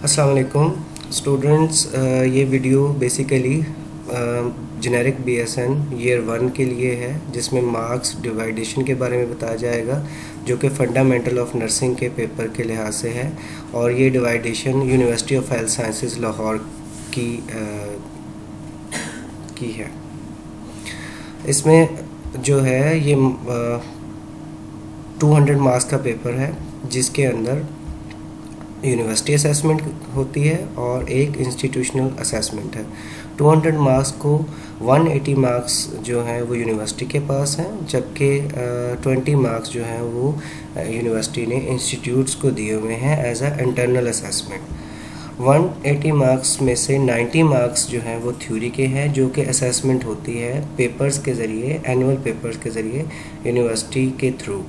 अस्सलाम वालेकुम स्टूडेंट्स। ये video basically generic BSN year 1 के लिए है, जिसमें मार्क्स डिवाइडेशन के बारे में बताया जाएगा, जो कि फंडामेंटल ऑफ नर्सिंग के पेपर के लिहाज से है। और ये division university of health sciences Lahore की है। इसमें जो है ये 200 मार्क्स का पेपर है, जिसके अंदर यूनिवर्सिटी असेसमेंट होती है और एक इंस्टीट्यूशनल असेसमेंट है। 200 मार्क्स को 180 मार्क्स जो हैं वो यूनिवर्सिटी के पास हैं, जबकि 20 मार्क्स जो हैं वो यूनिवर्सिटी ने इंस्टीट्यूट्स को दिए हुए हैं as a internal assessment. 180 marks में से 90 मार्क्स जो हैं वो थ्योरी के हैं, जो कि असेसमेंट होती है पेपर्स के ज़रिए, एनुअल पेपर्स के ज़रिए यूनिवर्सिटी के थ्रू।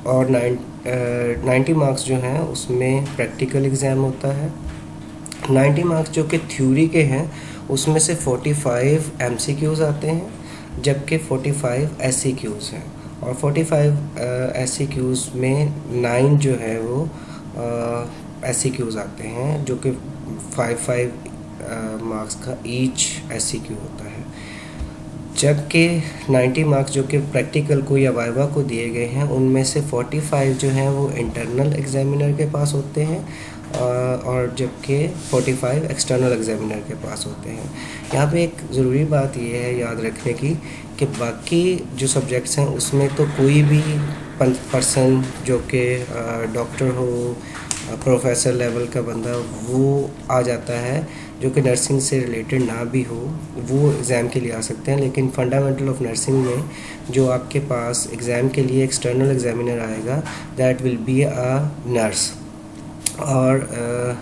और 90 मार्क्स जो हैं उसमें प्रैक्टिकल एग्ज़ाम होता है। 90 मार्क्स जो कि थ्योरी के हैं उसमें से 45 MCQs आते हैं, जबकि 45 SCQs हैं। और 45 SCQs में 9 जो है वो SCQs आते हैं, जो कि 5 मार्क्स का ईच SCQ होता है। जबकि 90 मार्क्स जो कि प्रैक्टिकल को या वाइवा को दिए गए हैं, उनमें से 45 जो हैं वो इंटरनल एग्जामिनर के पास होते हैं और जबकि 45 एक्सटर्नल एग्जामिनर के पास होते हैं। यहाँ पे एक ज़रूरी बात ये है याद रखने की कि बाकी जो सब्जेक्ट्स हैं उसमें तो कोई भी पर्सन जो कि डॉक्टर हो, प्रोफेसर लेवल का बंदा वो आ जाता है, जो कि नर्सिंग से रिलेटेड ना भी हो, वो एग्ज़ाम के लिए आ सकते हैं। लेकिन फंडामेंटल ऑफ नर्सिंग में जो आपके पास एग्ज़ाम के लिए एक्सटर्नल एग्जामिनर आएगा, that will be a nurse. और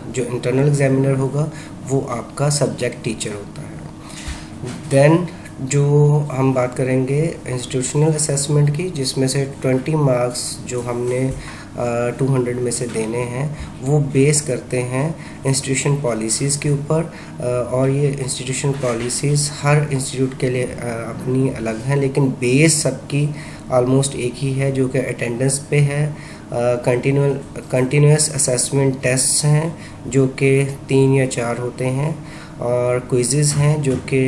जो इंटरनल एग्जामिनर होगा वो आपका सब्जेक्ट टीचर होता है। देन जो हम बात करेंगे इंस्टीट्यूशनल असेसमेंट की, जिसमें से 20 मार्क्स जो हमने 200 में से देने हैं वो बेस करते हैं इंस्टीट्यूशन पॉलिसीज़ के ऊपर। और ये इंस्टीट्यूशन पॉलिसीज़ हर इंस्टीट्यूट के लिए अपनी अलग हैं, लेकिन बेस सबकी ऑलमोस्ट एक ही है, जो कि अटेंडेंस पे है। कंटिन्यूस असेसमेंट टेस्ट हैं जो कि 3 या 4 होते हैं, और क्विज़ेज़ हैं जो कि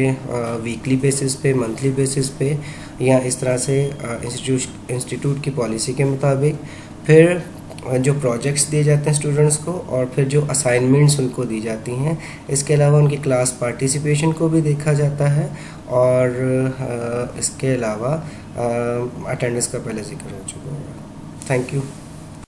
वीकली बेसिस पे, मंथली बेसिस पे, या इस तरह से इंस्टीट्यूट की पॉलिसी के मुताबिक। फिर जो प्रोजेक्ट्स दिए जाते हैं स्टूडेंट्स को, और फिर जो असाइनमेंट्स उनको दी जाती हैं। इसके अलावा उनकी क्लास पार्टिसिपेशन को भी देखा जाता है, और इसके अलावा अटेंडेंस का पहले जिक्र हो चुका है। Thank you.